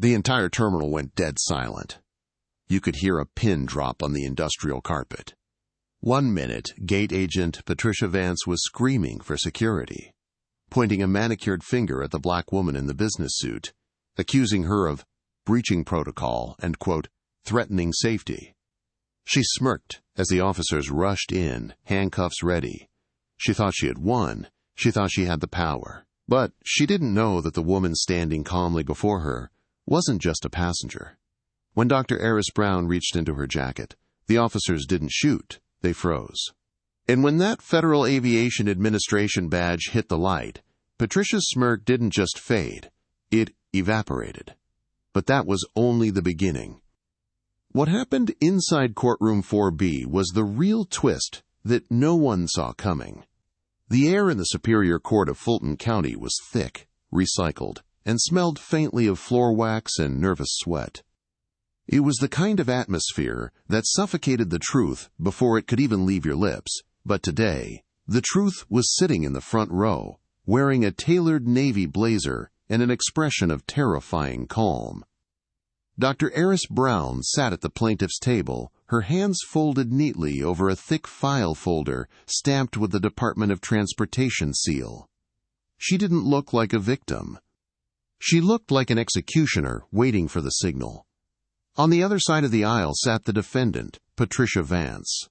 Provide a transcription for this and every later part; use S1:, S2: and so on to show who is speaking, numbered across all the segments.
S1: The entire terminal went dead silent. You could hear a pin drop on the industrial carpet. 1 minute, Gate Agent Patricia Vance was screaming for security, pointing a manicured finger at the black woman in the business suit, accusing her of breaching protocol and, quote, threatening safety. She smirked as the officers rushed in, handcuffs ready. She thought she had won. She thought she had the power. But she didn't know that the woman standing calmly before her wasn't just a passenger. When Dr. Aris Brown reached into her jacket, the officers didn't shoot. They froze. And when that Federal Aviation Administration badge hit the light, Patricia's smirk didn't just fade. It evaporated. But that was only the beginning. What happened inside courtroom 4B was the real twist that no one saw coming. The air in the Superior Court of Fulton County was thick, recycled, and smelled faintly of floor wax and nervous sweat. It was the kind of atmosphere that suffocated the truth before it could even leave your lips. But today, the truth was sitting in the front row, wearing a tailored navy blazer and an expression of terrifying calm. Dr. Aris Brown sat at the plaintiff's table, her hands folded neatly over a thick file folder stamped with the Department of Transportation seal. She didn't look like a victim. She looked like an executioner waiting for the signal. On the other side of the aisle sat the defendant, Patricia Vance.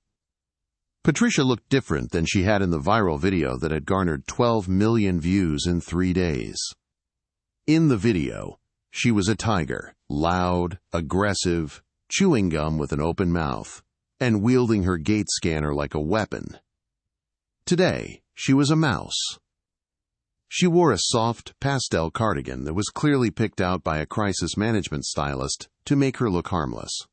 S1: Patricia looked different than she had in the viral video that had garnered 12 million views in 3 days. In the video, she was a tiger, loud, aggressive, chewing gum with an open mouth, and wielding her gate scanner like a weapon. Today, she was a mouse. She wore a soft, pastel cardigan that was clearly picked out by a crisis management stylist to make her look harmless.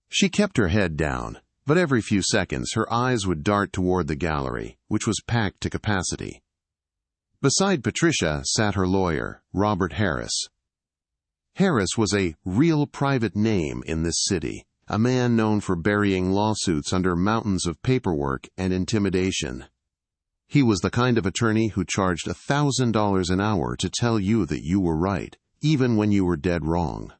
S1: She kept her head down, but every few seconds her eyes would dart toward the gallery, which was packed to capacity. Beside Patricia sat her lawyer, Robert Harris. Harris was a real private name in this city, a man known for burying lawsuits under mountains of paperwork and intimidation. He was the kind of attorney who charged $1,000 an hour to tell you that you were right, even when you were dead wrong.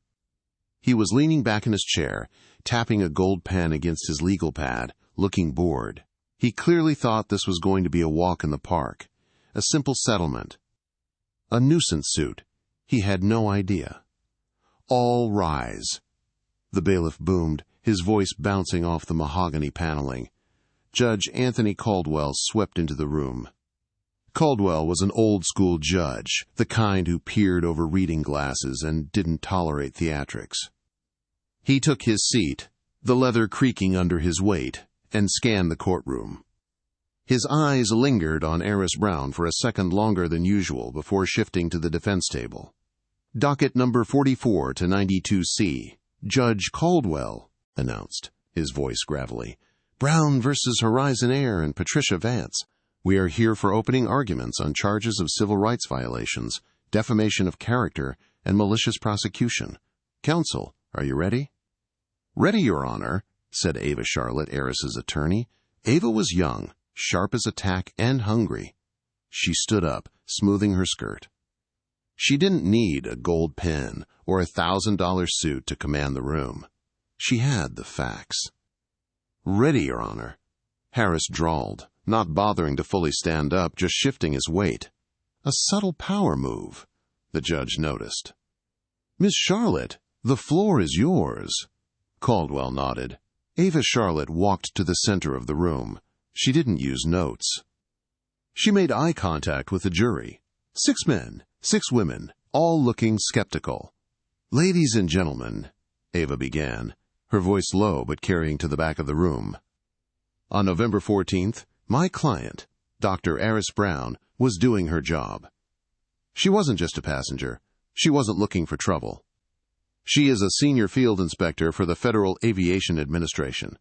S1: He was leaning back in his chair, tapping a gold pen against his legal pad, looking bored. He clearly thought this was going to be a walk in the park, a simple settlement. A nuisance suit. He had no idea. All rise. The bailiff boomed, his voice bouncing off the mahogany paneling. Judge Anthony Caldwell swept into the room. Caldwell was an old-school judge, the kind who peered over reading glasses and didn't tolerate theatrics. He took his seat, the leather creaking under his weight, and scanned the courtroom. His eyes lingered on Aris Brown for a second longer than usual before shifting to the defense table. Docket number 44 to 92C. Judge Caldwell announced, his voice gravelly. Brown versus Horizon Air and Patricia Vance. We are here for opening arguments on charges of civil rights violations, defamation of character, and malicious prosecution. Counsel, are you ready? Ready, Your Honor, said Ava Charlotte, Aris's attorney. Ava was young, sharp as a tack, and hungry. She stood up, smoothing her skirt. She didn't need a gold pen or a $1,000 suit to command the room. She had the facts. Ready, Your Honor, Harris drawled, not bothering to fully stand up, just shifting his weight. A subtle power move, the judge noticed. Miss Charlotte, the floor is yours. Caldwell nodded. Ava Charlotte walked to the center of the room. She didn't use notes. She made eye contact with the jury. 6 men, 6 women, all looking skeptical. Ladies and gentlemen, Ava began, her voice low but carrying to the back of the room. On November 14th, my client, Dr. Aris Brown, was doing her job. She wasn't just a passenger. She wasn't looking for trouble. She is a senior field inspector for the Federal Aviation Administration.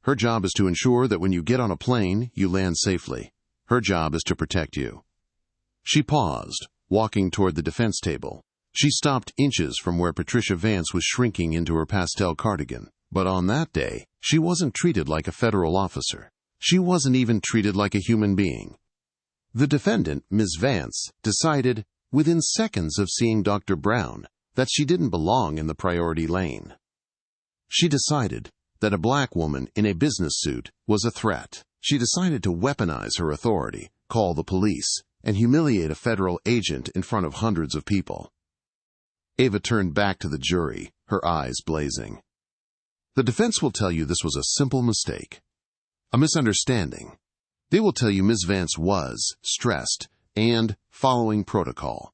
S1: Her job is to ensure that when you get on a plane, you land safely. Her job is to protect you. She paused, walking toward the defense table. She stopped inches from where Patricia Vance was shrinking into her pastel cardigan. But on that day, she wasn't treated like a federal officer. She wasn't even treated like a human being. The defendant, Ms. Vance, decided, within seconds of seeing Dr. Brown, that she didn't belong in the priority lane. She decided that a black woman in a business suit was a threat. She decided to weaponize her authority, call the police, and humiliate a federal agent in front of hundreds of people. Ava turned back to the jury, her eyes blazing. The defense will tell you this was a simple mistake, a misunderstanding. They will tell you Ms. Vance was stressed and following protocol.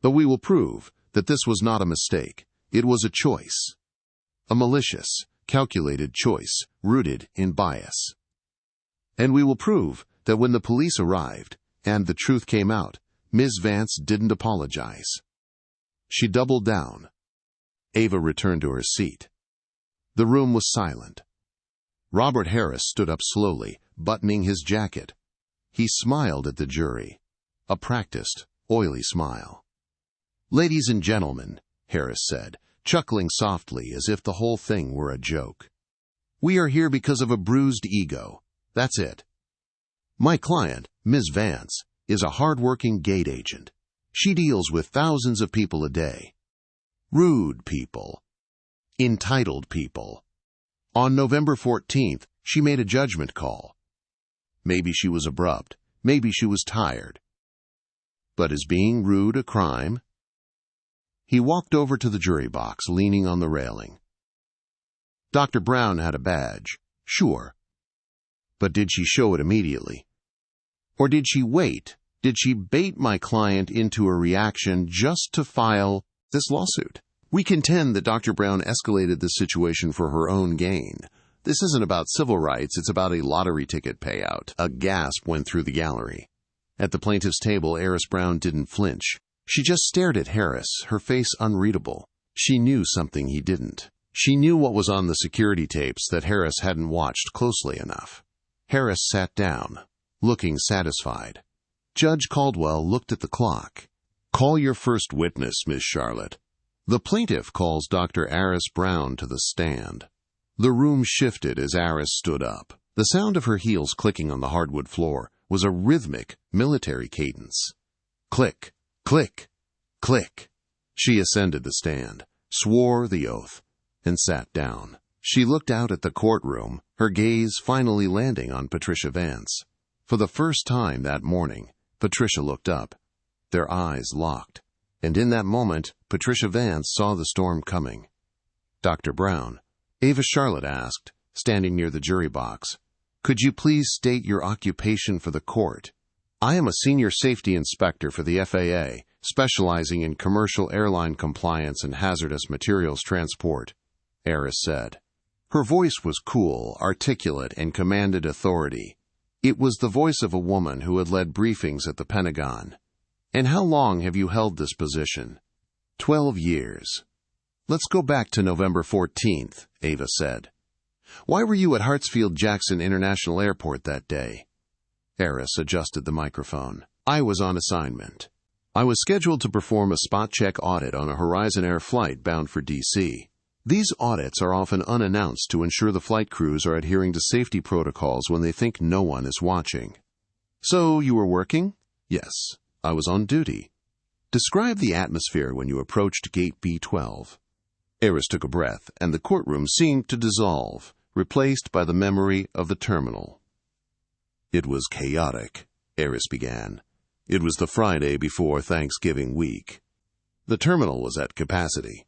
S1: But we will prove that this was not a mistake. It was a choice, a malicious, calculated choice rooted in bias. And we will prove that when the police arrived and the truth came out, Ms. Vance didn't apologize. She doubled down. Ava returned to her seat. The room was silent. Robert Harris stood up slowly, buttoning his jacket. He smiled at the jury, a practiced, oily smile. "Ladies and gentlemen," Harris said, chuckling softly as if the whole thing were a joke. "We are here because of a bruised ego. That's it. My client, Ms. Vance, is a hard-working gate agent. She deals with thousands of people a day. Rude people. Entitled people. On November 14th, she made a judgment call. Maybe she was abrupt. Maybe she was tired. But is being rude a crime?" He walked over to the jury box, leaning on the railing. Dr. Brown had a badge, sure. But did she show it immediately? Or did she wait? Did she bait my client into a reaction just to file this lawsuit? We contend that Dr. Brown escalated this situation for her own gain. This isn't about civil rights, it's about a lottery ticket payout. A gasp went through the gallery. At the plaintiff's table, Aris Brown didn't flinch. She just stared at Harris, her face unreadable. She knew something he didn't. She knew what was on the security tapes that Harris hadn't watched closely enough. Harris sat down, looking satisfied. Judge Caldwell looked at the clock. "Call your first witness, Miss Charlotte." The plaintiff calls Dr. Aris Brown to the stand. The room shifted as Aris stood up. The sound of her heels clicking on the hardwood floor was a rhythmic, military cadence. Click, click, click. She ascended the stand, swore the oath, and sat down. She looked out at the courtroom, her gaze finally landing on Patricia Vance. For the first time that morning, Patricia looked up. Their eyes locked. And in that moment, Patricia Vance saw the storm coming. "Dr. Brown," Ava Charlotte asked, standing near the jury box, "could you please state your occupation for the court?" "I am a senior safety inspector for the FAA, specializing in commercial airline compliance and hazardous materials transport," Aris said. Her voice was cool, articulate, and commanded authority. It was the voice of a woman who had led briefings at the Pentagon. "And how long have you held this position?" 12 years. "Let's go back to November 14th, Ava said. "Why were you at Hartsfield-Jackson International Airport that day?" Aris adjusted the microphone. "I was on assignment. I was scheduled to perform a spot check audit on a Horizon Air flight bound for D.C. These audits are often unannounced to ensure the flight crews are adhering to safety protocols when they think no one is watching." "So you were working?" "Yes, I was on duty." "Describe the atmosphere when you approached Gate B-12. Aris took a breath, and the courtroom seemed to dissolve, replaced by the memory of the terminal. "It was chaotic," Aris began. "It was the Friday before Thanksgiving week. The terminal was at capacity.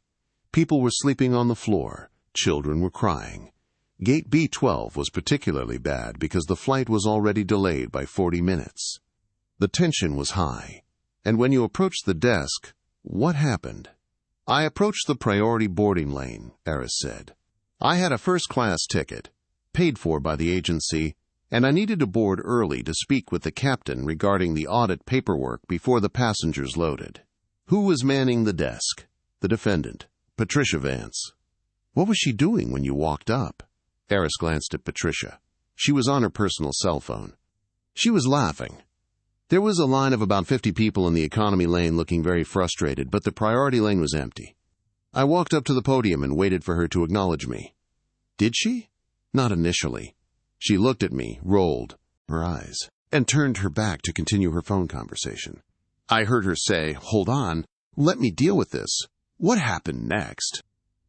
S1: People were sleeping on the floor. Children were crying. Gate B-12 was particularly bad because the flight was already delayed by 40 minutes. The tension was high. And when you approached the desk, what happened?" "I approached the priority boarding lane," Aris said. "I had a first-class ticket, paid for by the agency, and I needed to board early to speak with the captain regarding the audit paperwork before the passengers loaded." "Who was manning the desk?" "The defendant, Patricia Vance." "What was she doing when you walked up?" Aris glanced at Patricia. She was on her personal cell phone. "She was laughing. There was a line of about 50 people in the economy lane looking very frustrated, but the priority lane was empty. I walked up to the podium and waited for her to acknowledge me." "Did she?" "Not initially. She looked at me, rolled her eyes, and turned her back to continue her phone conversation. I heard her say, 'Hold on, let me deal with this. What happened next?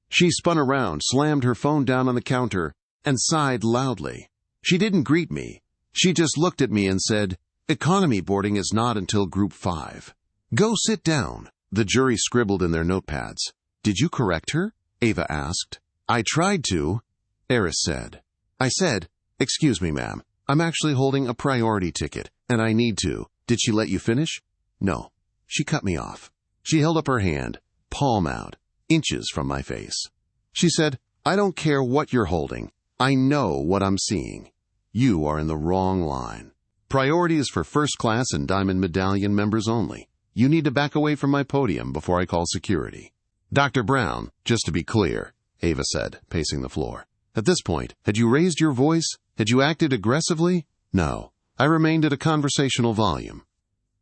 S1: She spun around, slammed her phone down on the counter, and sighed loudly. She didn't greet me. She just looked at me and said, "Economy boarding is not until Group 5. Go sit down." The jury scribbled in their notepads. "Did you correct her?" Ava asked. "I tried to," Aris said. "I said, 'Excuse me, ma'am. I'm actually holding a priority ticket, and I need to.' Did she let you finish?" "No. She cut me off." She held up her hand, palm out, inches from my face. She said, "I don't care what you're holding. I know what I'm seeing. You are in the wrong line. Priority is for first class and Diamond Medallion members only. You need to back away from my podium before I call security." "Dr. Brown, just to be clear," Ava said, pacing the floor. "At this point, had you raised your voice? Had you acted aggressively?" "No. I remained at a conversational volume."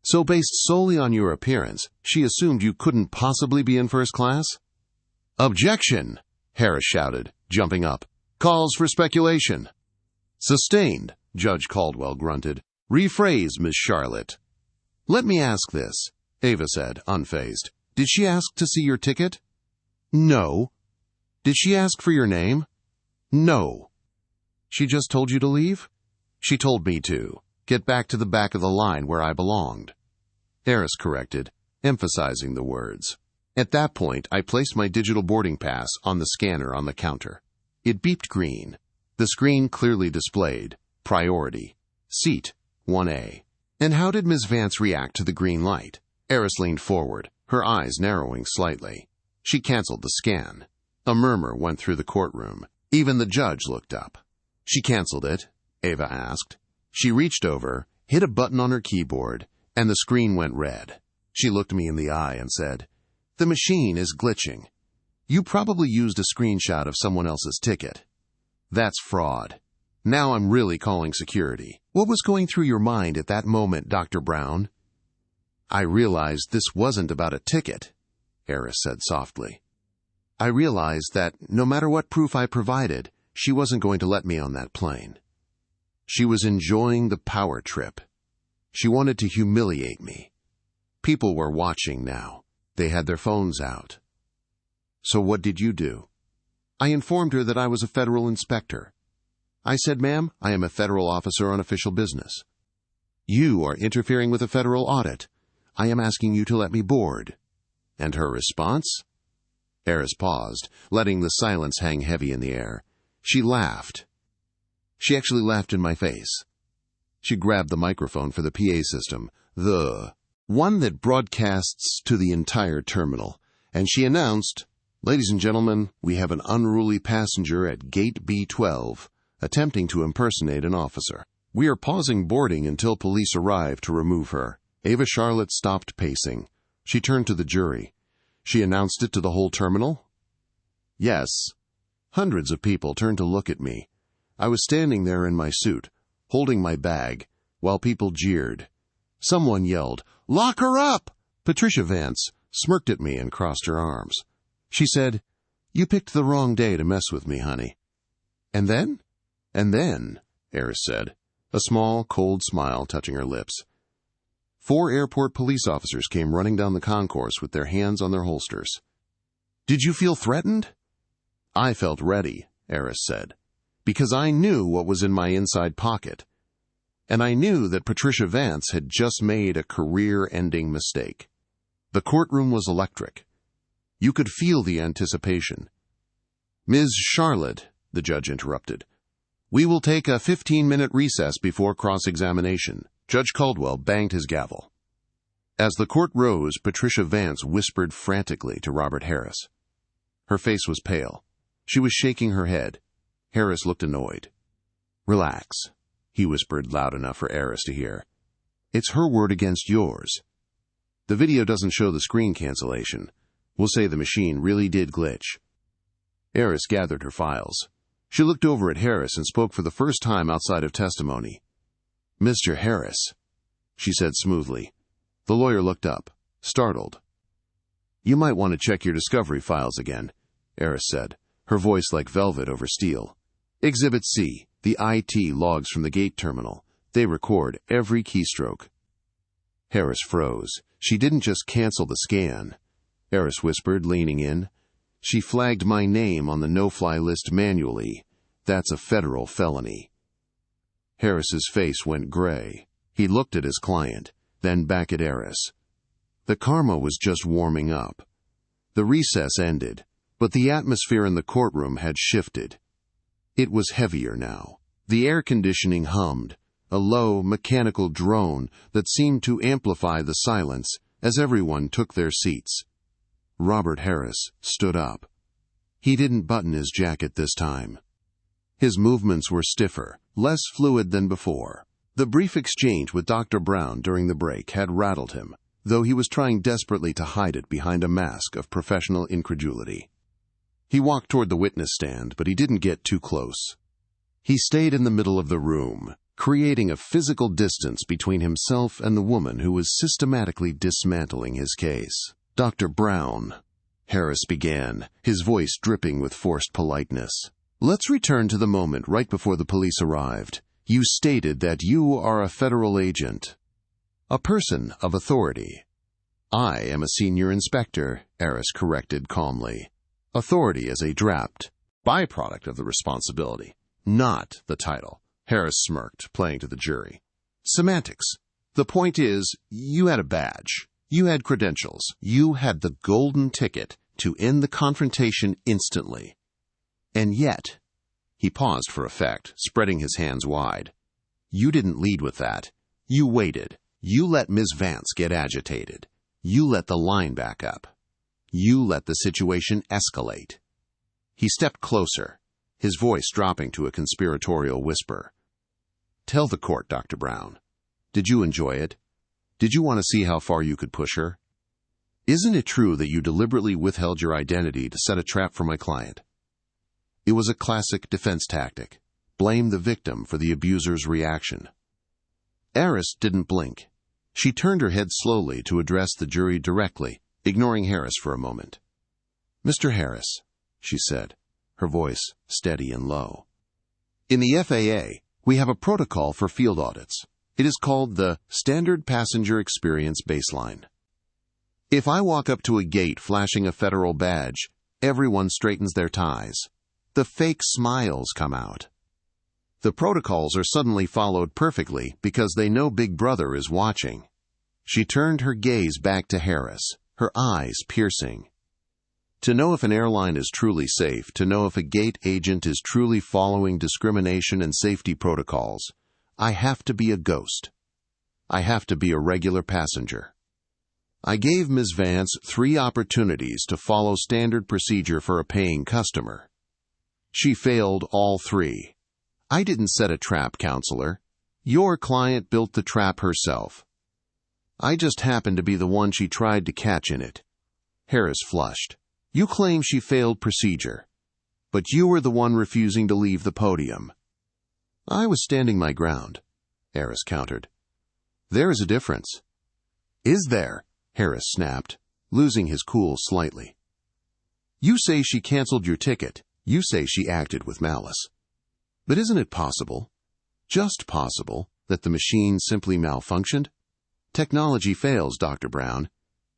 S1: "So based solely on your appearance, she assumed you couldn't possibly be in first class?" "Objection!" Harris shouted, jumping up. "Calls for speculation." "Sustained," Judge Caldwell grunted. "Rephrase, Miss Charlotte." "Let me ask this," Ava said, unfazed. "Did she ask to see your ticket?" "No." "Did she ask for your name?" "No." "She just told you to leave?" "She told me to. Get back to the back of the line where I belonged." Aris corrected, emphasizing the words. At that point, I placed my digital boarding pass on the scanner on the counter. It beeped green. The screen clearly displayed priority, seat 1A. "And how did Ms. Vance react to the green light?" Aris leaned forward, her eyes narrowing slightly. She canceled the scan. A murmur went through the courtroom. Even the judge looked up. "She canceled it?" Ava asked. She reached over, hit a button on her keyboard, and the screen went red. She looked me in the eye and said, "The machine is glitching. You probably used a screenshot of someone else's ticket. That's fraud. Now I'm really calling security." "What was going through your mind at that moment, Dr. Brown?" "I realized this wasn't about a ticket," Aris said softly. "I realized that no matter what proof I provided, she wasn't going to let me on that plane. She was enjoying the power trip. She wanted to humiliate me. People were watching now. They had their phones out." "So what did you do?" "I informed her that I was a federal inspector. I said, 'Ma'am, I am a federal officer on official business. You are interfering with a federal audit. I am asking you to let me board.'" "And her response?" Aris paused, letting the silence hang heavy in the air. She laughed. She actually laughed in my face. She grabbed the microphone for the PA system, the one that broadcasts to the entire terminal, and she announced, "Ladies and gentlemen, we have an unruly passenger at Gate B12 attempting to impersonate an officer. We are pausing boarding until police arrive to remove her." Ava Charlotte stopped pacing. She turned to the jury. "She announced it to the whole terminal?" "Yes." Hundreds of people turned to look at me. I was standing there in my suit, holding my bag, while people jeered. Someone yelled, "Lock her up!" Patricia Vance smirked at me and crossed her arms. She said, "You picked the wrong day to mess with me, honey." "And then?" "And then," Aris said, a small, cold smile touching her lips. 4 airport police officers came running down the concourse with their hands on their holsters. "Did you feel threatened?" "I felt ready," Aris said, "because I knew what was in my inside pocket. And I knew that Patricia Vance had just made a career-ending mistake." The courtroom was electric. You could feel the anticipation. "Ms. Charlotte," the judge interrupted, "we will take a 15-minute recess before cross-examination." Judge Caldwell banged his gavel. As the court rose, Patricia Vance whispered frantically to Robert Harris. Her face was pale. She was shaking her head. Harris looked annoyed. "Relax," he whispered loud enough for Aris to hear. "It's her word against yours. The video doesn't show the screen cancellation. We'll say the machine really did glitch." Aris gathered her files. She looked over at Harris and spoke for the first time outside of testimony. "Mr. Harris," she said smoothly. The lawyer looked up, startled. "You might want to check your discovery files again," Aris said, her voice like velvet over steel. "Exhibit C, the IT logs from the gate terminal. They record every keystroke." Harris froze. She didn't just cancel the scan. Aris whispered, leaning in. "She flagged my name on the no-fly list manually. That's a federal felony." Harris's face went gray. He looked at his client, then back at Aris. The karma was just warming up. The recess ended, but the atmosphere in the courtroom had shifted. It was heavier now. The air conditioning hummed, a low, mechanical drone that seemed to amplify the silence as everyone took their seats. Robert Harris stood up. He didn't button his jacket this time. His movements were stiffer, less fluid than before. The brief exchange with Dr. Brown during the break had rattled him, though he was trying desperately to hide it behind a mask of professional incredulity. He walked toward the witness stand, but he didn't get too close. He stayed in the middle of the room, creating a physical distance between himself and the woman who was systematically dismantling his case. "Dr. Brown," Harris began, his voice dripping with forced politeness. "Let's return to the moment right before the police arrived. You stated that you are a federal agent, a person of authority." "I am a senior inspector," Aris corrected calmly. "Authority is a draft byproduct of the responsibility, not the title." Harris smirked, playing to the jury. "Semantics. The point is, you had a badge. You had credentials. You had the golden ticket to end the confrontation instantly. And yet," he paused for effect, spreading his hands wide, "you didn't lead with that. You waited. You let Ms. Vance get agitated. You let the line back up. You let the situation escalate." He stepped closer, his voice dropping to a conspiratorial whisper. "Tell the court, Dr. Brown. Did you enjoy it? Did you want to see how far you could push her? Isn't it true that you deliberately withheld your identity to set a trap for my client?" It was a classic defense tactic. Blame the victim for the abuser's reaction. Aris didn't blink. She turned her head slowly to address the jury directly, ignoring Harris for a moment. "Mr. Harris," she said, her voice steady and low. "In the FAA, we have a protocol for field audits. It is called the Standard Passenger Experience Baseline. If I walk up to a gate flashing a federal badge, everyone straightens their ties. The fake smiles come out. The protocols are suddenly followed perfectly because they know Big Brother is watching." She turned her gaze back to Harris, her eyes piercing. "To know if an airline is truly safe, to know if a gate agent is truly following discrimination and safety protocols, I have to be a ghost. I have to be a regular passenger. I gave Ms. Vance 3 opportunities to follow standard procedure for a paying customer. She failed all 3. I didn't set a trap, counselor. Your client built the trap herself. I just happened to be the one she tried to catch in it." Harris flushed. "You claim she failed procedure, but you were the one refusing to leave the podium." "I was standing my ground," Aris countered. "There is a difference." "Is there?" Harris snapped, losing his cool slightly. "You say she canceled your ticket. You say she acted with malice. But isn't it possible, just possible, that the machine simply malfunctioned? Technology fails, Dr. Brown.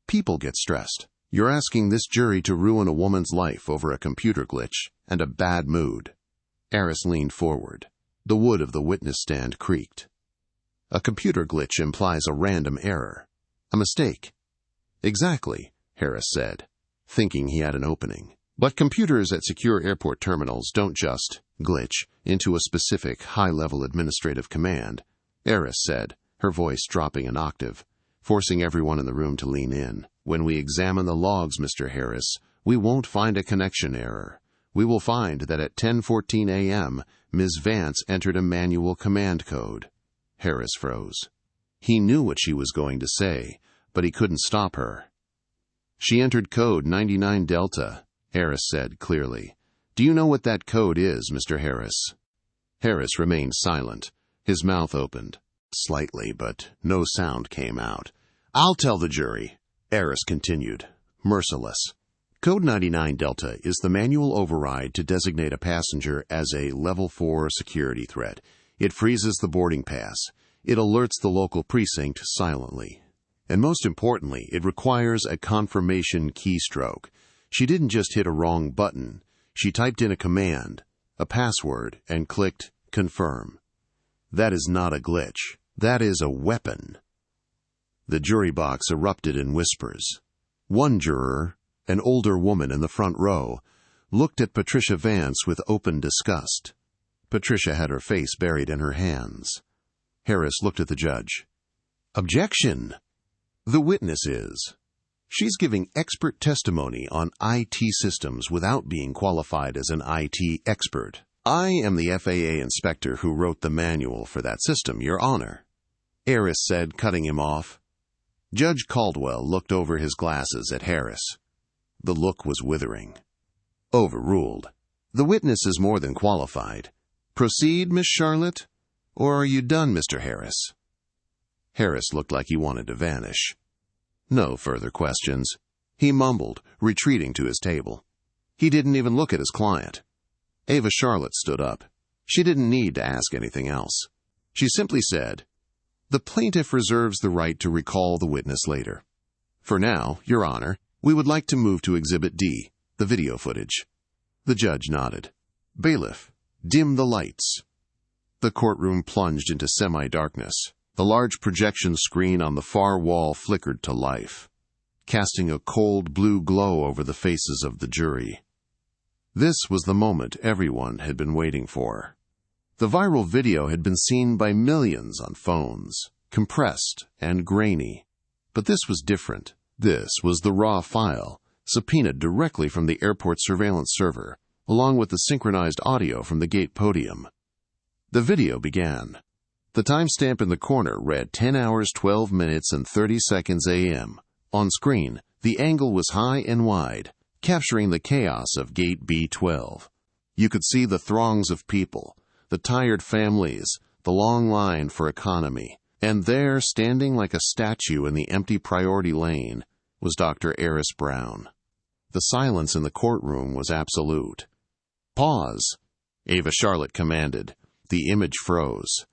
S1: People get stressed. You're asking this jury to ruin a woman's life over a computer glitch and a bad mood." Aris leaned forward. The wood of the witness stand creaked. "A computer glitch implies a random error. A mistake." "Exactly," Harris said, thinking he had an opening. "But computers at secure airport terminals don't just glitch into a specific high-level administrative command," Aris said, her voice dropping an octave, forcing everyone in the room to lean in. "When we examine the logs, Mr. Harris, we won't find a connection error. We will find that at 10:14 a.m., Ms. Vance entered a manual command code." Harris froze. He knew what she was going to say, but he couldn't stop her. "She entered code 99 Delta," Aris said clearly. "Do you know what that code is, Mr. Harris?" Harris remained silent. His mouth opened slightly, but no sound came out. "I'll tell the jury," Aris continued, merciless. "Code 99 Delta is the manual override to designate a passenger as a Level 4 security threat. It freezes the boarding pass. It alerts the local precinct silently. And most importantly, it requires a confirmation keystroke. She didn't just hit a wrong button. She typed in a command, a password, and clicked confirm. That is not a glitch. That is a weapon. The jury box erupted in whispers. One juror, an older woman in the front row, looked at Patricia Vance with open disgust. Patricia had her face buried in her hands. Harris looked at the judge. Objection! The witness is. She's giving expert testimony on IT systems without being qualified as an IT expert. I am the FAA inspector who wrote the manual for that system, Your Honor, Aris said, cutting him off. Judge Caldwell looked over his glasses at Harris. The look was withering. Overruled. The witness is more than qualified. Proceed, Miss Charlotte? Or are you done, Mr. Harris? Harris looked like he wanted to vanish. No further questions. He mumbled, retreating to his table. He didn't even look at his client. Ava Charlotte stood up. She didn't need to ask anything else. She simply said, "The plaintiff reserves the right to recall the witness later. For now, Your Honor, we would like to move to Exhibit D, the video footage." The judge nodded. Bailiff, dim the lights. The courtroom plunged into semi-darkness. The large projection screen on the far wall flickered to life, casting a cold blue glow over the faces of the jury. This was the moment everyone had been waiting for. The viral video had been seen by millions on phones, compressed and grainy. But this was different. This was the raw file, subpoenaed directly from the airport surveillance server, along with the synchronized audio from the gate podium. The video began. The timestamp in the corner read 10 hours 12 minutes and 30 seconds a.m. On screen, the angle was high and wide, capturing the chaos of Gate B-12. You could see the throngs of people, the tired families, the long line for economy, and there, standing like a statue in the empty priority lane, was Dr. Aris Brown. The silence in the courtroom was absolute. "Pause," Ava Charlotte commanded. The image froze.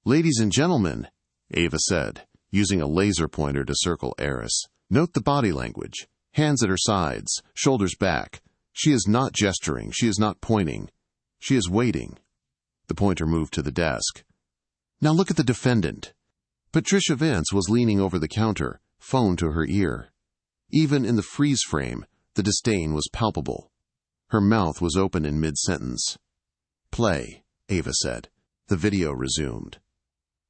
S1: "Ladies and gentlemen," Ava said, using a laser pointer to circle Aris. "Note the body language. Hands at her sides, shoulders back. She is not gesturing. She is not pointing. She is waiting." The pointer moved to the desk. "Now look at the defendant." Patricia Vance was leaning over the counter, phone to her ear. Even in the freeze frame, the disdain was palpable. Her mouth was open in mid-sentence. "Play," Ava said. The video resumed.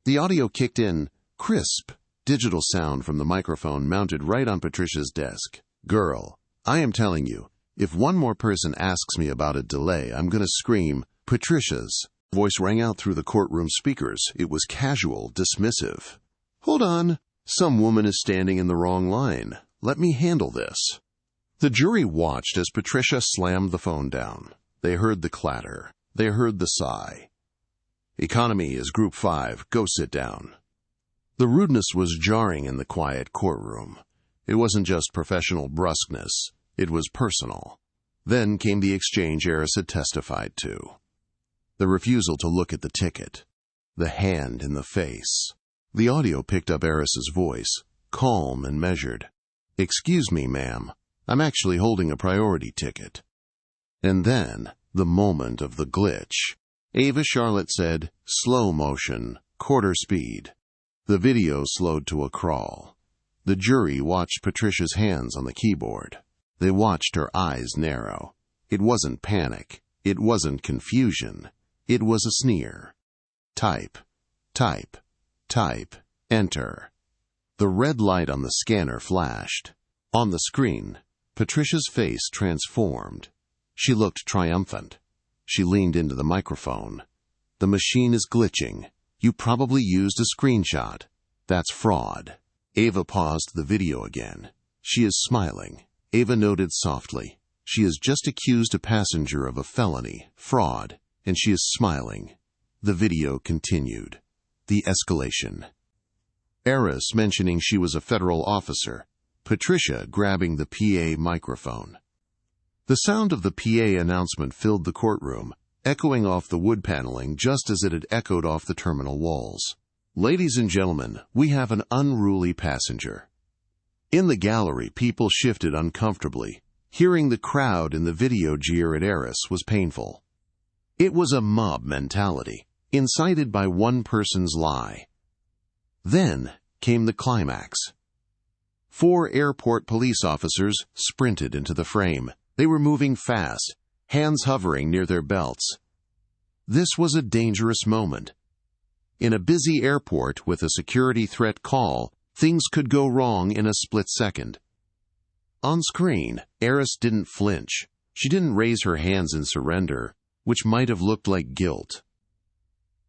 S1: The audio kicked in, crisp, digital sound from the microphone mounted right on Patricia's desk. "Girl, I am telling you, if one more person asks me about a delay, I'm going to scream, 'Patricia's.'" Voice rang out through the courtroom speakers. It was casual, dismissive. "Hold on. Some woman is standing in the wrong line. Let me handle this." The jury watched as Patricia slammed the phone down. They heard the clatter. They heard the sigh. "Economy is Group 5. Go sit down." The rudeness was jarring in the quiet courtroom. It wasn't just professional brusqueness. It was personal. Then came the exchange Aris had testified to. The refusal to look at the ticket. The hand in the face. The audio picked up Aris's voice, calm and measured. "Excuse me, ma'am. I'm actually holding a priority ticket." And then, the moment of the glitch. Ava Charlotte said, "Slow motion, quarter speed." The video slowed to a crawl. The jury watched Patricia's hands on the keyboard. They watched her eyes narrow. It wasn't panic. It wasn't confusion. It was a sneer. Type, type, type, enter. The red light on the scanner flashed. On the screen, Patricia's face transformed. She looked triumphant. She leaned into the microphone. "The machine is glitching. You probably used a screenshot. That's fraud." Ava paused the video again. "She is smiling." Ava noted softly. "She has just accused a passenger of a felony, fraud, and she is smiling." The video continued. The escalation. Aris mentioning she was a federal officer. Patricia grabbing the PA microphone. The sound of the PA announcement filled the courtroom, echoing off the wood paneling just as it had echoed off the terminal walls. Ladies and gentlemen, we have an unruly passenger. In the gallery, people shifted uncomfortably. Hearing the crowd in the video jeer at Aris was painful. It was a mob mentality, incited by one person's lie. Then came the climax. 4 airport police officers sprinted into the frame. They were moving fast, hands hovering near their belts. This was a dangerous moment. In a busy airport with a security threat call, things could go wrong in a split second. On screen, Aris didn't flinch. She didn't raise her hands in surrender, which might have looked like guilt.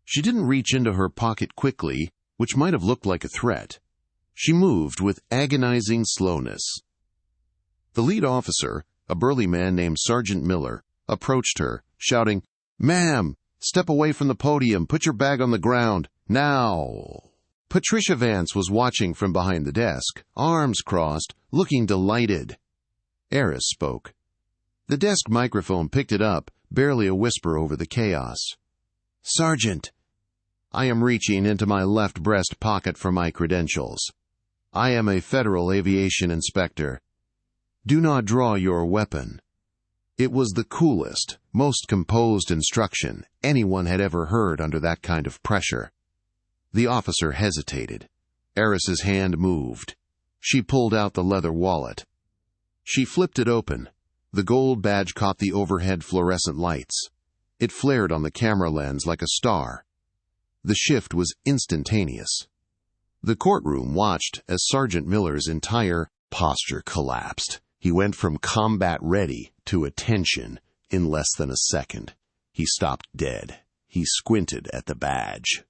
S1: She didn't reach into her pocket quickly, which might have looked like a threat. She moved with agonizing slowness. The lead officer, a burly man named Sergeant Miller, approached her, shouting, "Ma'am, step away from the podium, put your bag on the ground, now!" Patricia Vance was watching from behind the desk, arms crossed, looking delighted. Aris spoke. The desk microphone picked it up, barely a whisper over the chaos. "Sergeant, I am reaching into my left breast pocket for my credentials. I am a Federal Aviation Inspector. Do not draw your weapon." It was the coolest, most composed instruction anyone had ever heard under that kind of pressure. The officer hesitated. Aris's hand moved. She pulled out the leather wallet. She flipped it open. The gold badge caught the overhead fluorescent lights. It flared on the camera lens like a star. The shift was instantaneous. The courtroom watched as Sergeant Miller's entire posture collapsed. He went from combat ready to attention in less than a second. He stopped dead. He squinted at the badge.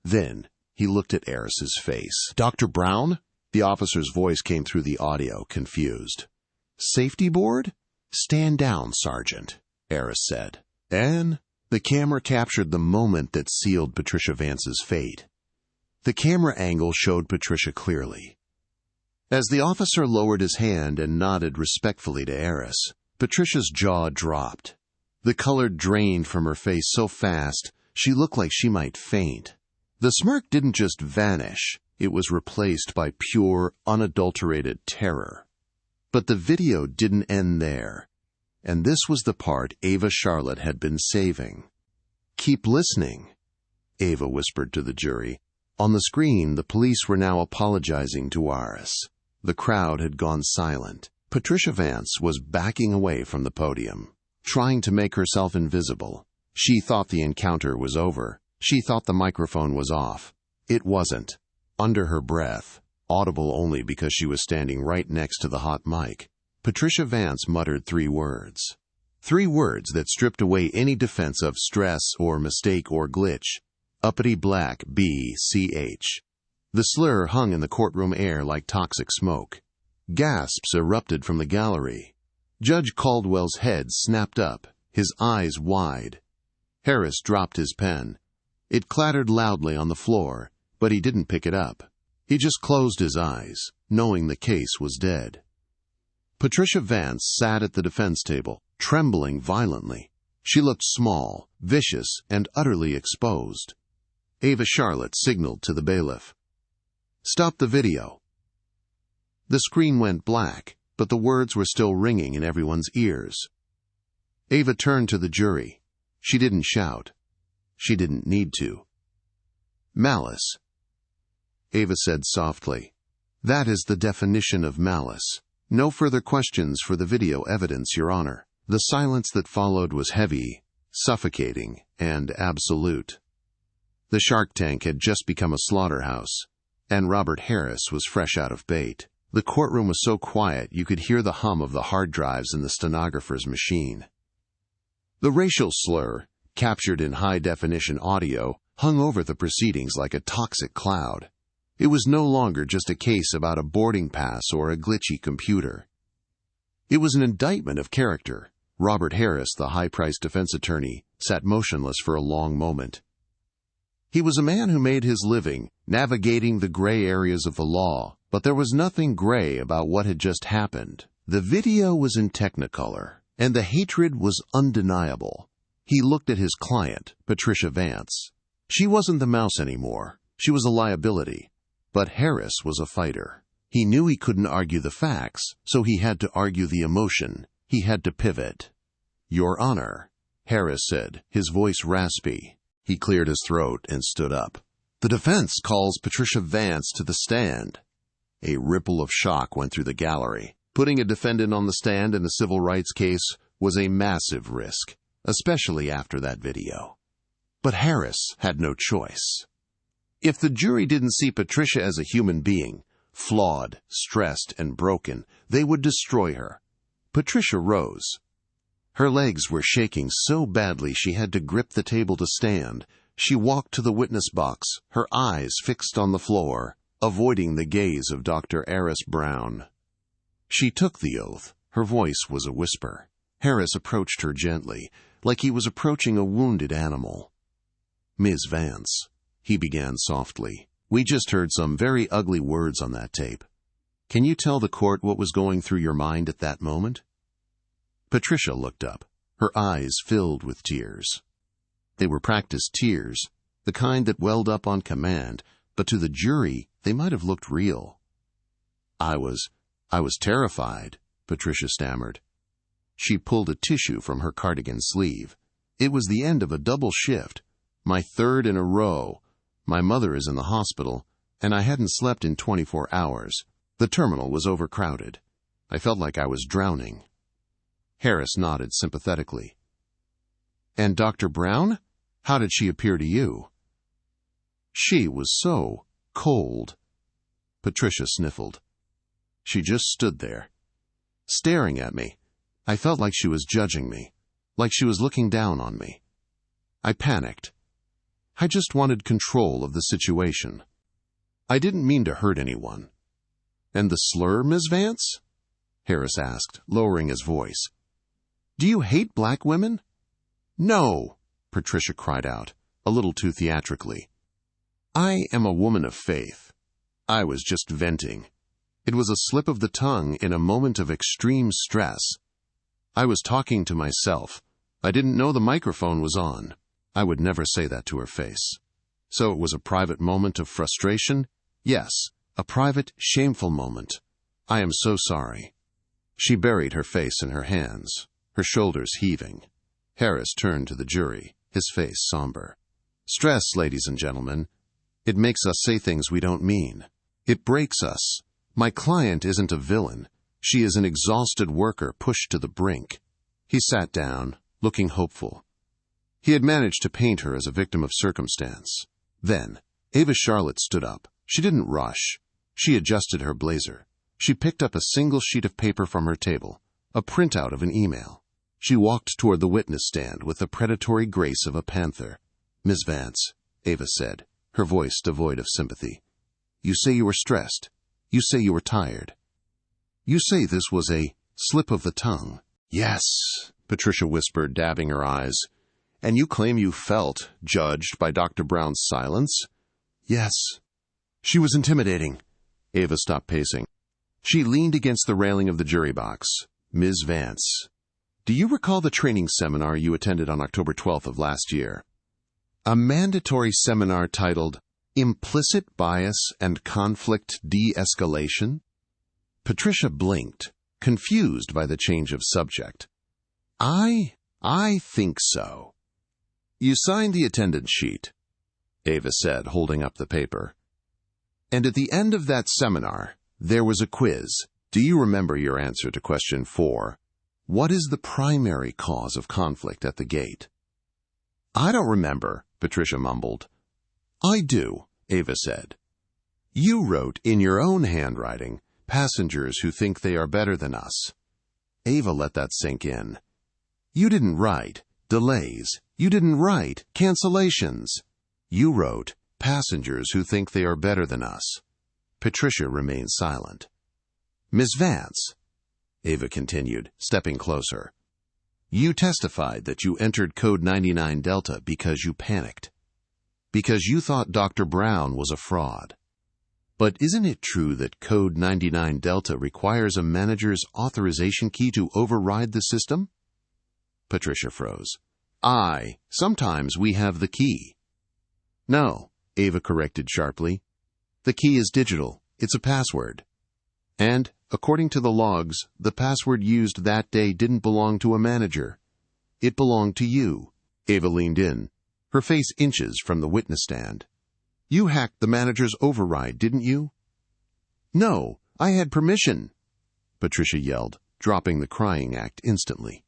S1: Then he looked at Aris's face. "Dr. Brown?" The officer's voice came through the audio, confused. "Safety board?" "Stand down, Sergeant," Aris said. And the camera captured the moment that sealed Patricia Vance's fate. The camera angle showed Patricia clearly. As the officer lowered his hand and nodded respectfully to Aris, Patricia's jaw dropped. The color drained from her face so fast, she looked like she might faint. The smirk didn't just vanish, it was replaced by pure, unadulterated terror. But the video didn't end there. And this was the part Ava Charlotte had been saving. "Keep listening," Ava whispered to the jury. On the screen, the police were now apologizing to Aris. The crowd had gone silent. Patricia Vance was backing away from the podium, trying to make herself invisible. She thought the encounter was over. She thought the microphone was off. It wasn't. Under her breath, audible only because she was standing right next to the hot mic, Patricia Vance muttered 3 words. 3 words that stripped away any defense of stress or mistake or glitch. Uppity black BCH. The slur hung in the courtroom air like toxic smoke. Gasps erupted from the gallery. Judge Caldwell's head snapped up, his eyes wide. Harris dropped his pen. It clattered loudly on the floor, but he didn't pick it up. He just closed his eyes, knowing the case was dead. Patricia Vance sat at the defense table, trembling violently. She looked small, vicious, and utterly exposed. Ava Charlotte signaled to the bailiff. "Stop the video." The screen went black, but the words were still ringing in everyone's ears. Ava turned to the jury. She didn't shout. She didn't need to. "Malice," Ava said softly. "That is the definition of malice. No further questions for the video evidence, Your Honor." The silence that followed was heavy, suffocating, and absolute. The Shark Tank had just become a slaughterhouse, and Robert Harris was fresh out of bait. The courtroom was so quiet you could hear the hum of the hard drives in the stenographer's machine. The racial slur, captured in high-definition audio, hung over the proceedings like a toxic cloud. It was no longer just a case about a boarding pass or a glitchy computer. It was an indictment of character. Robert Harris, the high-priced defense attorney, sat motionless for a long moment. He was a man who made his living navigating the gray areas of the law, but there was nothing gray about what had just happened. The video was in Technicolor, and the hatred was undeniable. He looked at his client, Patricia Vance. She wasn't the mouse anymore. She was a liability, but Harris was a fighter. He knew he couldn't argue the facts, so he had to argue the emotion. He had to pivot. "Your Honor," Harris said, his voice raspy. He cleared his throat and stood up. "The defense calls Patricia Vance to the stand." A ripple of shock went through the gallery. Putting a defendant on the stand in a civil rights case was a massive risk, especially after that video. But Harris had no choice. If the jury didn't see Patricia as a human being, flawed, stressed, and broken, they would destroy her. Patricia rose. Her legs were shaking so badly she had to grip the table to stand. She walked to the witness box, her eyes fixed on the floor, avoiding the gaze of Dr. Aris Brown. She took the oath. Her voice was a whisper. Harris approached her gently, like he was approaching a wounded animal. "Ms. Vance," he began softly, "we just heard some very ugly words on that tape. Can you tell the court what was going through your mind at that moment?" Patricia looked up, her eyes filled with tears. They were practiced tears, the kind that welled up on command, but to the jury they might have looked real. I was terrified," Patricia stammered. She pulled a tissue from her cardigan sleeve. "It was the end of a double shift, my third in a row. My mother is in the hospital, and I hadn't slept in 24 hours. The terminal was overcrowded. I felt like I was drowning." Harris nodded sympathetically. "And Dr. Brown? How did she appear to you?" "She was so cold." Patricia sniffled. "She just stood there, staring at me. I felt like she was judging me, like she was looking down on me. I panicked. I just wanted control of the situation. I didn't mean to hurt anyone." "And the slur, Ms. Vance?" Harris asked, lowering his voice. "Do you hate black women?" "No," Patricia cried out, a little too theatrically. "I am a woman of faith. I was just venting. It was a slip of the tongue in a moment of extreme stress. I was talking to myself. I didn't know the microphone was on. I would never say that to her face. So it was a private moment of frustration? Yes, a private, shameful moment. I am so sorry." She buried her face in her hands, her shoulders heaving. Harris turned to the jury, his face somber. "Stress, ladies and gentlemen. It makes us say things we don't mean. It breaks us. My client isn't a villain. She is an exhausted worker pushed to the brink." He sat down, looking hopeful. He had managed to paint her as a victim of circumstance. Then, Ava Charlotte stood up. She didn't rush. She adjusted her blazer. She picked up a single sheet of paper from her table, a printout of an email. She walked toward the witness stand with the predatory grace of a panther. "Ms. Vance," Ava said, her voice devoid of sympathy. "You say you were stressed. You say you were tired. You say this was a slip of the tongue." "Yes," Patricia whispered, dabbing her eyes. "And you claim you felt judged by Dr. Brown's silence?" "Yes." "She was intimidating." Ava stopped pacing. She leaned against the railing of the jury box. "Ms. Vance, do you recall the training seminar you attended on October 12th of last year? A mandatory seminar titled Implicit Bias and Conflict De-Escalation?" Patricia blinked, confused by the change of subject. I think so." "You signed the attendance sheet," Ava said, holding up the paper. "And at the end of that seminar, there was a quiz. Do you remember your answer to question 4? What is the primary cause of conflict at the gate?" "I don't remember," Patricia mumbled. "I do," Ava said. "You wrote in your own handwriting, 'Passengers who think they are better than us.'" Ava let that sink in. "You didn't write delays. You didn't write cancellations. You wrote, 'Passengers who think they are better than us.'" Patricia remained silent. "Ms. Vance," Ava continued, stepping closer, "you testified that you entered Code 99 Delta because you panicked, because you thought Dr. Brown was a fraud. But isn't it true that Code 99 Delta requires a manager's authorization key to override the system?" Patricia froze. "Sometimes we have the key." "No, Ava corrected sharply. The key is digital. It's a password. And, according to the logs, the password used that day didn't belong to a manager. It belonged to you. Ava leaned in, her face inches from the witness stand. You hacked the manager's override, didn't you? No, I had permission, Patricia yelled, dropping the crying act instantly.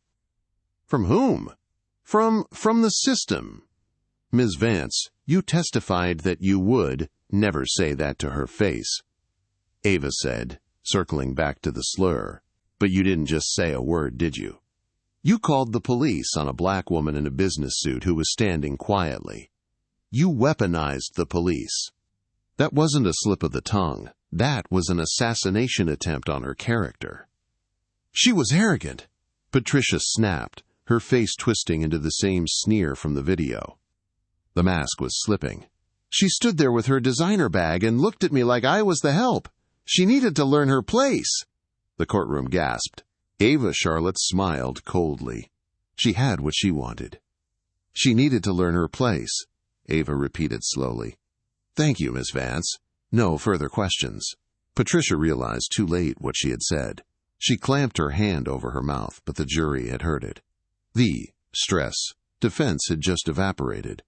S1: From whom? From the system. Ms. Vance, you testified that you would never say that to her face, Ava said, circling back to the slur. But you didn't just say a word, did you? You called the police on a black woman in a business suit who was standing quietly. You weaponized the police. That wasn't a slip of the tongue. That was an assassination attempt on her character. She was arrogant, Patricia snapped, her face twisting into the same sneer from the video. The mask was slipping. She stood there with her designer bag and looked at me like I was the help. She needed to learn her place. The courtroom gasped. Ava Charlotte smiled coldly. She had what she wanted. She needed to learn her place, Ava repeated slowly. Thank you, Miss Vance. No further questions. Patricia realized too late what she had said. She clamped her hand over her mouth, but the jury had heard it. The defense had just evaporated.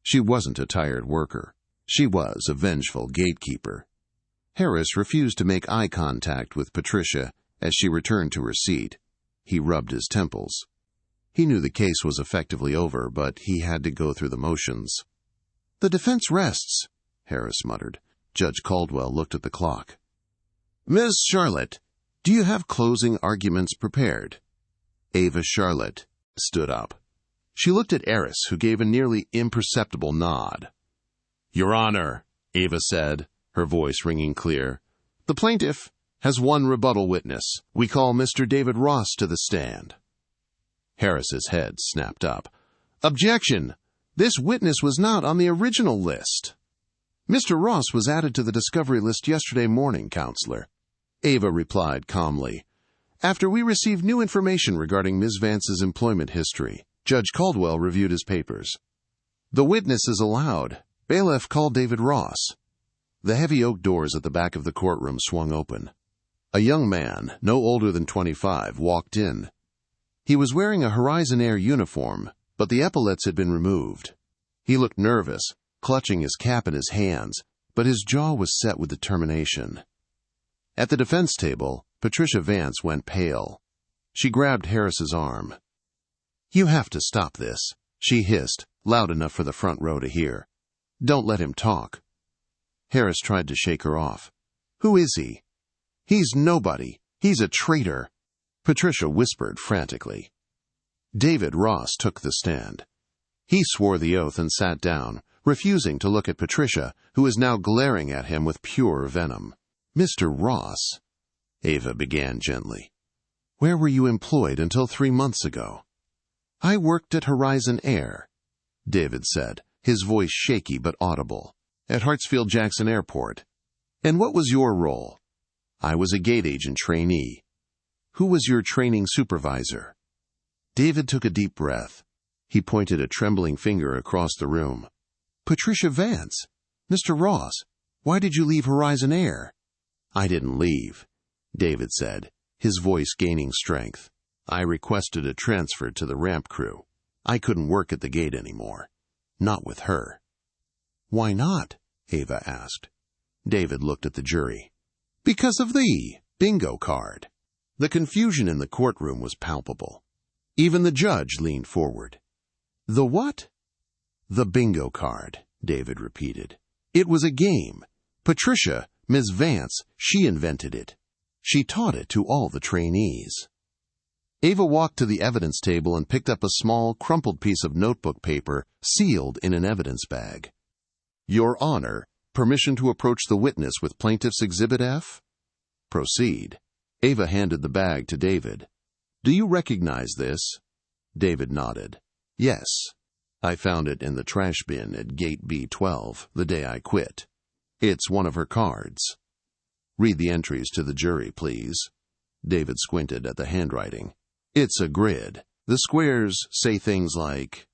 S1: She wasn't a tired worker. She was a vengeful gatekeeper. Harris refused to make eye contact with Patricia as she returned to her seat. He rubbed his temples. He knew the case was effectively over, but he had to go through the motions. The defense rests, Harris muttered. Judge Caldwell looked at the clock. Miss Charlotte, do you have closing arguments prepared? Ava Charlotte stood up. She looked at Aris, who gave a nearly imperceptible nod. Your Honor, Ava said, her voice ringing clear. The plaintiff has one rebuttal witness. We call Mr. David Ross to the stand. Harris's head snapped up. Objection! This witness was not on the original list. Mr. Ross was added to the discovery list yesterday morning, Counselor. Ava replied calmly. After we received new information regarding Ms. Vance's employment history, Judge Caldwell reviewed his papers. The witness is allowed. Bailiff, call David Ross. The heavy oak doors at the back of the courtroom swung open. A young man, no older than 25, walked in. He was wearing a Horizon Air uniform, but the epaulets had been removed. He looked nervous, clutching his cap in his hands, but his jaw was set with determination. At the defense table, Patricia Vance went pale. She grabbed Harris's arm. You have to stop this, she hissed, loud enough for the front row to hear. Don't let him talk. Harris tried to shake her off. Who is he? He's nobody. He's a traitor, Patricia whispered frantically. David Ross took the stand. He swore the oath and sat down, refusing to look at Patricia, who was now glaring at him with pure venom. Mr. Ross, Ava began gently. Where were you employed until 3 months ago? I worked at Horizon Air, David said, his voice shaky but audible, at Hartsfield-Jackson Airport. And what was your role? I was a gate agent trainee. Who was your training supervisor? David took a deep breath. He pointed a trembling finger across the room. Patricia Vance. Mr. Ross, why did you leave Horizon Air? I didn't leave, David said, his voice gaining strength. I requested a transfer to the ramp crew. I couldn't work at the gate anymore. Not with her. Why not? Ava asked. David looked at the jury. Because of the bingo card. The confusion in the courtroom was palpable. Even the judge leaned forward. The what? The bingo card, David repeated. It was a game. Patricia, Ms. Vance, she invented it. She taught it to all the trainees. Ava walked to the evidence table and picked up a small, crumpled piece of notebook paper sealed in an evidence bag. Your Honor, permission to approach the witness with Plaintiff's Exhibit F? Proceed. Ava handed the bag to David. Do you recognize this? David nodded. Yes. I found it in the trash bin at Gate B12 the day I quit. It's one of her cards. Read the entries to the jury, please. David squinted at the handwriting. It's a grid. The squares say things like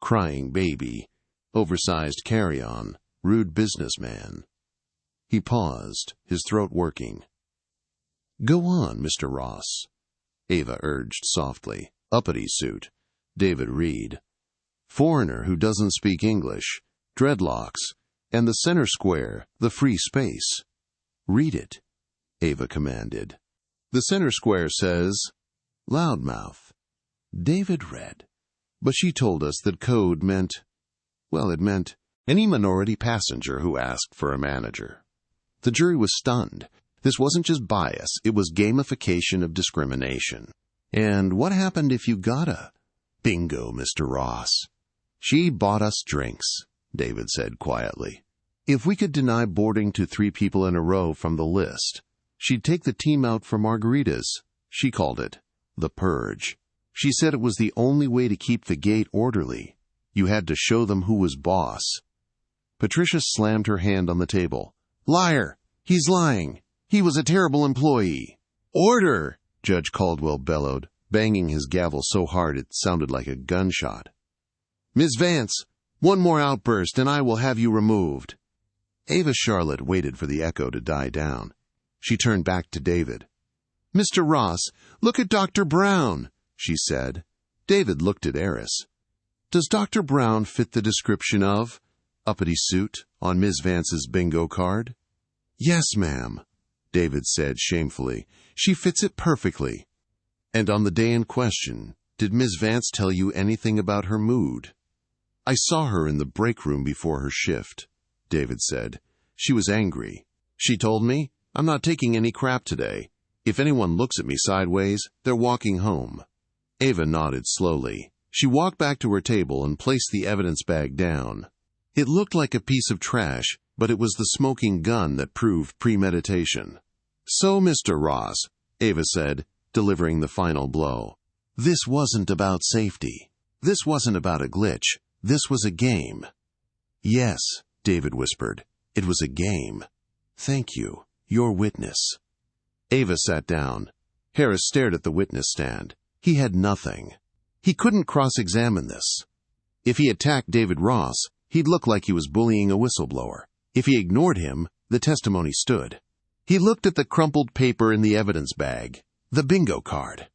S1: crying baby, oversized carry-on, rude businessman. He paused, his throat working. "Go on, Mr. Ross," Ava urged softly. "Uppity suit. David Reed. Foreigner who doesn't speak English. Dreadlocks. And the center square, the free space. Read it," Ava commanded. "The center square says, Loudmouth." David read. But she told us that code meant, well, it meant any minority passenger who asked for a manager. The jury was stunned. This wasn't just bias, it was gamification of discrimination. "And what happened if you got a?" "Bingo, Mr. Ross." "She bought us drinks," David said quietly. "If we could deny boarding to 3 people in a row from the list, she'd take the team out for margaritas." She called it the purge. She said it was the only way to keep the gate orderly. You had to show them who was boss. Patricia slammed her hand on the table. "Liar! He's lying! He was a terrible employee!" "Order!" Judge Caldwell bellowed, banging his gavel so hard it sounded like a gunshot. "Ms. Vance, one more outburst and I will have you removed." Ava Charlotte waited for the echo to die down. She turned back to David. "Mr. Ross, look at Dr. Brown," she said. David looked at Aris. "Does Dr. Brown fit the description of uppity suit on Ms. Vance's bingo card?" "Yes, ma'am," David said shamefully. "She fits it perfectly." "And on the day in question, did Ms. Vance tell you anything about her mood?" "I saw her in the break room before her shift," David said. "She was angry. She told me, 'I'm not taking any crap today. If anyone looks at me sideways, they're walking home.'" Ava nodded slowly. She walked back to her table and placed the evidence bag down. It looked like a piece of trash, but it was the smoking gun that proved premeditation. "So, Mr. Ross," Ava said, delivering the final blow, "this wasn't about safety. This wasn't about a glitch. This was a game." "Yes," David whispered. "It was a game. Thank you. Your witness." Ava sat down. Harris stared at the witness stand. He had nothing. He couldn't cross-examine this. If he attacked David Ross, he'd look like he was bullying a whistleblower. If he ignored him, the testimony stood. He looked at the crumpled paper in the evidence bag, the bingo card.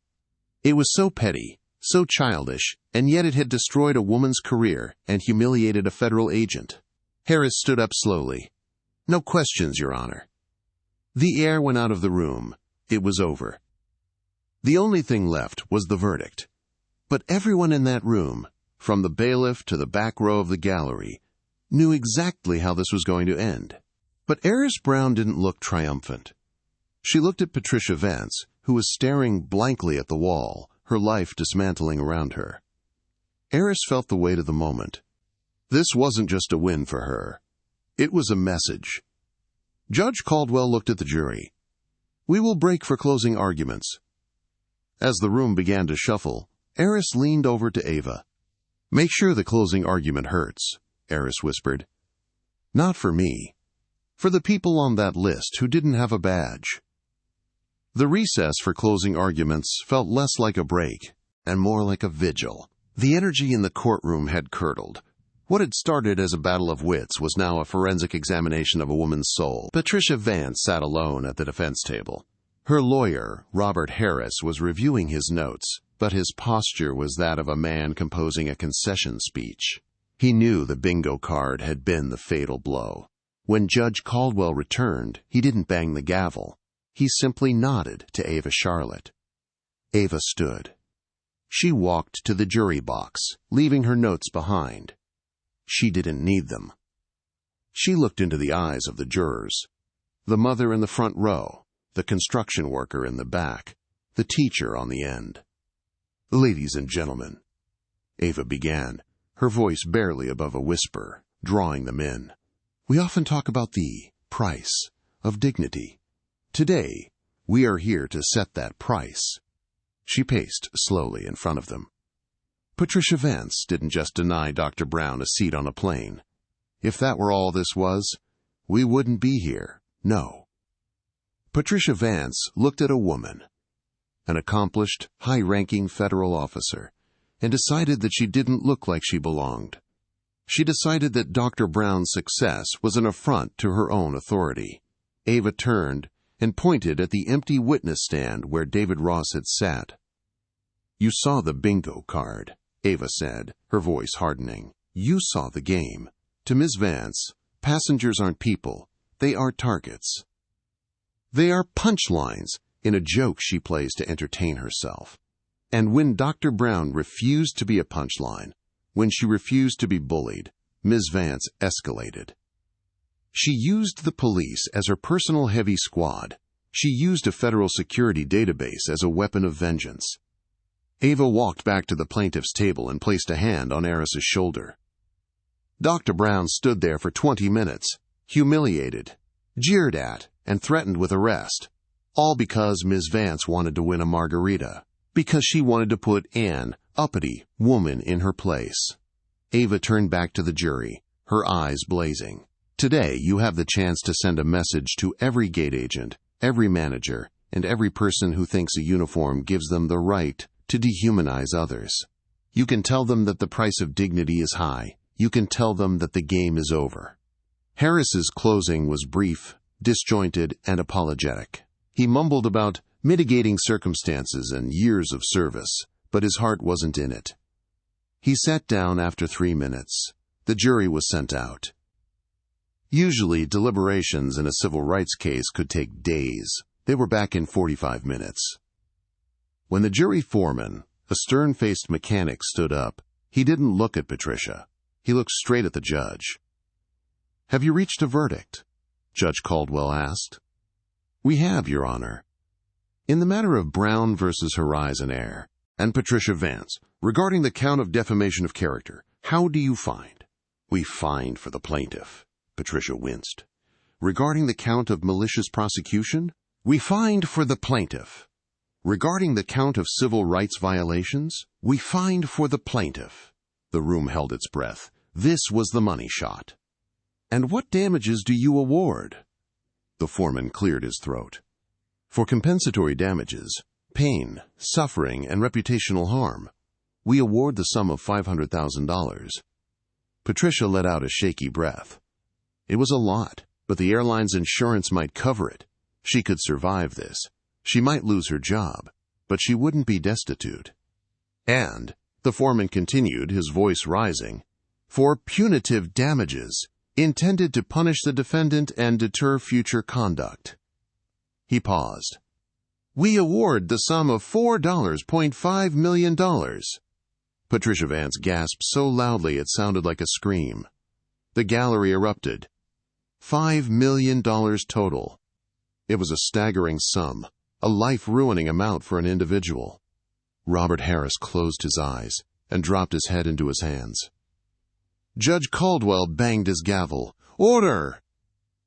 S1: It was so petty, so childish, and yet it had destroyed a woman's career and humiliated a federal agent. Harris stood up slowly. "No questions, Your Honor." The air went out of the room. It was over. The only thing left was the verdict. But everyone in that room, from the bailiff to the back row of the gallery, knew exactly how this was going to end. But Aris Brown didn't look triumphant. She looked at Patricia Vance, who was staring blankly at the wall, her life dismantling around her. Aris felt the weight of the moment. This wasn't just a win for her. It was a message. Judge Caldwell looked at the jury. "We will break for closing arguments." As the room began to shuffle, Aris leaned over to Ava. "Make sure the closing argument hurts," Aris whispered. "Not for me. For the people on that list who didn't have a badge." The recess for closing arguments felt less like a break and more like a vigil. The energy in the courtroom had curdled. What had started as a battle of wits was now a forensic examination of a woman's soul. Patricia Vance sat alone at the defense table. Her lawyer, Robert Harris, was reviewing his notes, but his posture was that of a man composing a concession speech. He knew the bingo card had been the fatal blow. When Judge Caldwell returned, he didn't bang the gavel. He simply nodded to Ava Charlotte. Ava stood. She walked to the jury box, leaving her notes behind. She didn't need them. She looked into the eyes of the jurors. The mother in the front row, the construction worker in the back, the teacher on the end. "Ladies and gentlemen," Ava began, her voice barely above a whisper, drawing them in. "We often talk about the price of dignity. Today, we are here to set that price." She paced slowly in front of them. Patricia Vance didn't just deny Dr. Brown a seat on a plane. If that were all this was, we wouldn't be here. No. Patricia Vance looked at a woman, an accomplished, high-ranking federal officer, and decided that she didn't look like she belonged. She decided that Dr. Brown's success was an affront to her own authority. Ava turned and pointed at the empty witness stand where David Ross had sat. "You saw the bingo card," Ava said, her voice hardening. "You saw the game. To Ms. Vance, passengers aren't people. They are targets. They are punchlines in a joke she plays to entertain herself. And when Dr. Brown refused to be a punchline, when she refused to be bullied, Ms. Vance escalated. She used the police as her personal heavy squad. She used a federal security database as a weapon of vengeance." Ava walked back to the plaintiff's table and placed a hand on Aris's shoulder. Dr. Brown stood there for 20 minutes, humiliated, jeered at, and threatened with arrest, all because Ms. Vance wanted to win a margarita, because she wanted to put an uppity woman in her place. Ava turned back to the jury, her eyes blazing. "Today you have the chance to send a message to every gate agent, every manager, and every person who thinks a uniform gives them the right to dehumanize others. You can tell them that the price of dignity is high. You can tell them that the game is over." Harris's closing was brief, disjointed, and apologetic. He mumbled about mitigating circumstances and years of service, but his heart wasn't in it. He sat down after 3 minutes. The jury was sent out. Usually, deliberations in a civil rights case could take days. They were back in 45 minutes. When the jury foreman, a stern-faced mechanic, stood up, he didn't look at Patricia. He looked straight at the judge. "Have you reached a verdict?" Judge Caldwell asked. "We have, Your Honor. In the matter of Brown versus Horizon Air and Patricia Vance, regarding the count of defamation of character, how do you find?" "We find for the plaintiff." Patricia winced. "Regarding the count of malicious prosecution?" "We find for the plaintiff." "Regarding the count of civil rights violations?" "We find for the plaintiff." The room held its breath. This was the money shot. "And what damages do you award?" The foreman cleared his throat. "For compensatory damages, pain, suffering, and reputational harm, we award the sum of $500,000. Patricia let out a shaky breath. It was a lot, but the airline's insurance might cover it. She could survive this. She might lose her job, but she wouldn't be destitute. "And," the foreman continued, his voice rising, "for punitive damages, intended to punish the defendant and deter future conduct." He paused. "We award the sum of $4.5 million. Patricia Vance gasped so loudly it sounded like a scream. The gallery erupted. $5 million total. It was a staggering sum, a life-ruining amount for an individual. Robert Harris closed his eyes and dropped his head into his hands. Judge Caldwell banged his gavel. "Order!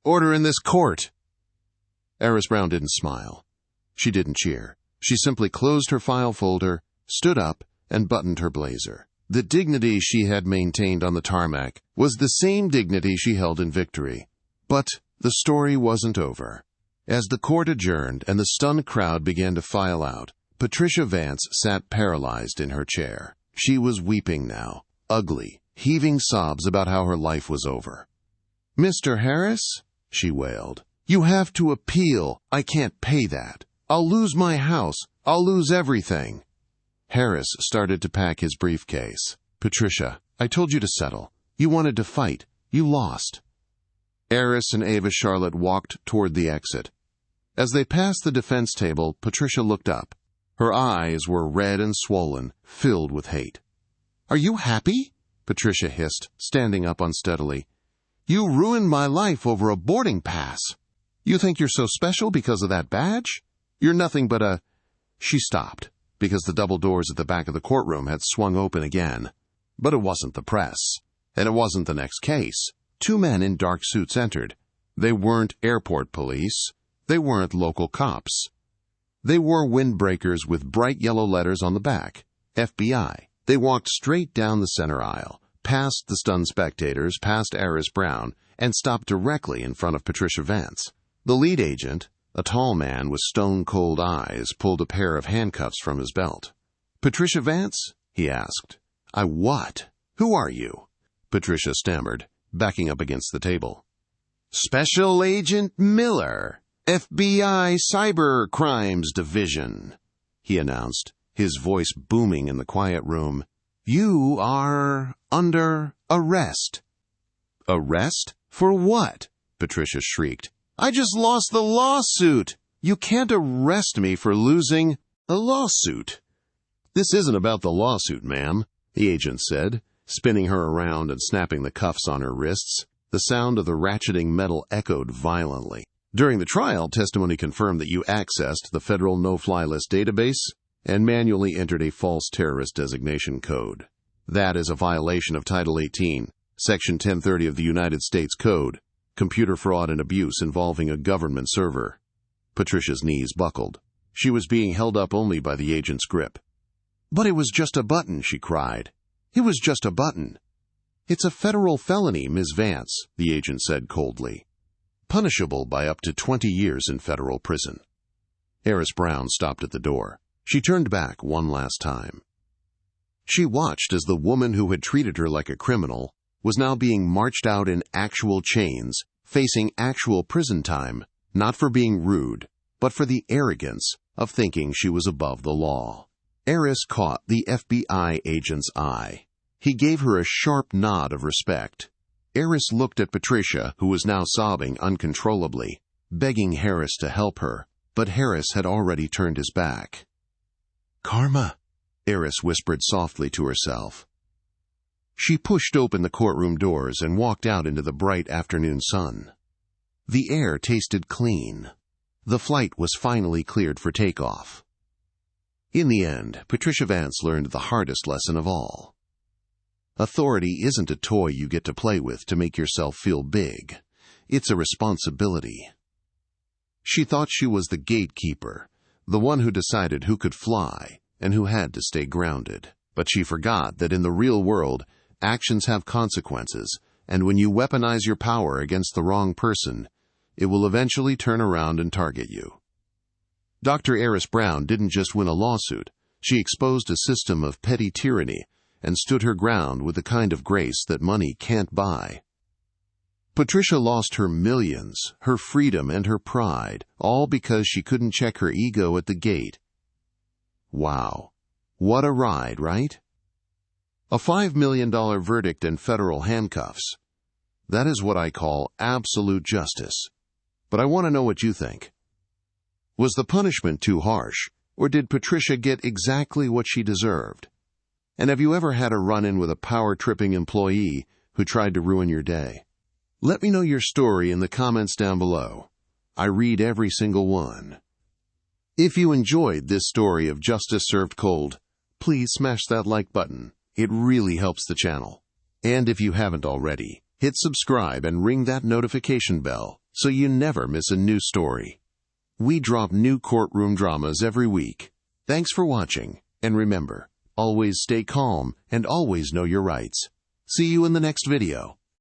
S1: Order in this court!" Aris Brown didn't smile. She didn't cheer. She simply closed her file folder, stood up, and buttoned her blazer. The dignity she had maintained on the tarmac was the same dignity she held in victory. But the story wasn't over. As the court adjourned and the stunned crowd began to file out, Patricia Vance sat paralyzed in her chair. She was weeping now, ugly, heaving sobs about how her life was over. "Mr. Harris," she wailed, "you have to appeal. I can't pay that. I'll lose my house. I'll lose everything." Harris started to pack his briefcase. "Patricia, I told you to settle. You wanted to fight. You lost." Aris and Ava Charlotte walked toward the exit. As they passed the defense table, Patricia looked up. Her eyes were red and swollen, filled with hate. "Are you happy?" Patricia hissed, standing up unsteadily. "You ruined my life over a boarding pass. You think you're so special because of that badge? You're nothing but a—" She stopped, because the double doors at the back of the courtroom had swung open again. But it wasn't the press, and it wasn't the next case. 2 men in dark suits entered. They weren't airport police. They weren't local cops. They wore windbreakers with bright yellow letters on the back. FBI. They walked straight down the center aisle, past the stunned spectators, past Aris Brown, and stopped directly in front of Patricia Vance. The lead agent, a tall man with stone-cold eyes, pulled a pair of handcuffs from his belt. "Patricia Vance?" he asked. "I what? Who are you?" Patricia stammered, backing up against the table. "Special Agent Miller, FBI Cyber Crimes Division," he announced, his voice booming in the quiet room. "You are under arrest." "Arrest? For what?" Patricia shrieked. "I just lost the lawsuit. You can't arrest me for losing a lawsuit." "This isn't about the lawsuit, ma'am," the agent said, spinning her around and snapping the cuffs on her wrists. The sound of the ratcheting metal echoed violently. "During the trial, testimony confirmed that you accessed the federal no-fly list database and manually entered a false terrorist designation code. That is a violation of Title 18, Section 1030 of the United States Code, computer fraud and abuse involving a government server." Patricia's knees buckled. She was being held up only by the agent's grip. "But it was just a button," she cried. "It was just a button." "It's a federal felony, Ms. Vance," the agent said coldly. "Punishable by up to 20 years in federal prison." Aris Brown stopped at the door. She turned back one last time. She watched as the woman who had treated her like a criminal was now being marched out in actual chains, facing actual prison time, not for being rude, but for the arrogance of thinking she was above the law. Aris caught the FBI agent's eye. He gave her a sharp nod of respect. Aris looked at Patricia, who was now sobbing uncontrollably, begging Harris to help her, but Harris had already turned his back. "Karma," Aris whispered softly to herself. She pushed open the courtroom doors and walked out into the bright afternoon sun. The air tasted clean. The flight was finally cleared for takeoff. In the end, Patricia Vance learned the hardest lesson of all. Authority isn't a toy you get to play with to make yourself feel big. It's a responsibility. She thought she was the gatekeeper, the one who decided who could fly and who had to stay grounded. But she forgot that in the real world, actions have consequences, and when you weaponize your power against the wrong person, it will eventually turn around and target you. Dr. Aris Brown didn't just win a lawsuit. She exposed a system of petty tyranny and stood her ground with the kind of grace that money can't buy. Patricia lost her millions, her freedom, and her pride, all because she couldn't check her ego at the gate. Wow. What a ride, right? A $5 million verdict and federal handcuffs. That is what I call absolute justice. But I want to know what you think. Was the punishment too harsh, or did Patricia get exactly what she deserved? And have you ever had a run-in with a power-tripping employee who tried to ruin your day? Let me know your story in the comments down below. I read every single one. If you enjoyed this story of justice served cold, please smash that like button. It really helps the channel. And if you haven't already, hit subscribe and ring that notification bell so you never miss a new story. We drop new courtroom dramas every week. Thanks for watching, and remember, always stay calm and always know your rights. See you in the next video.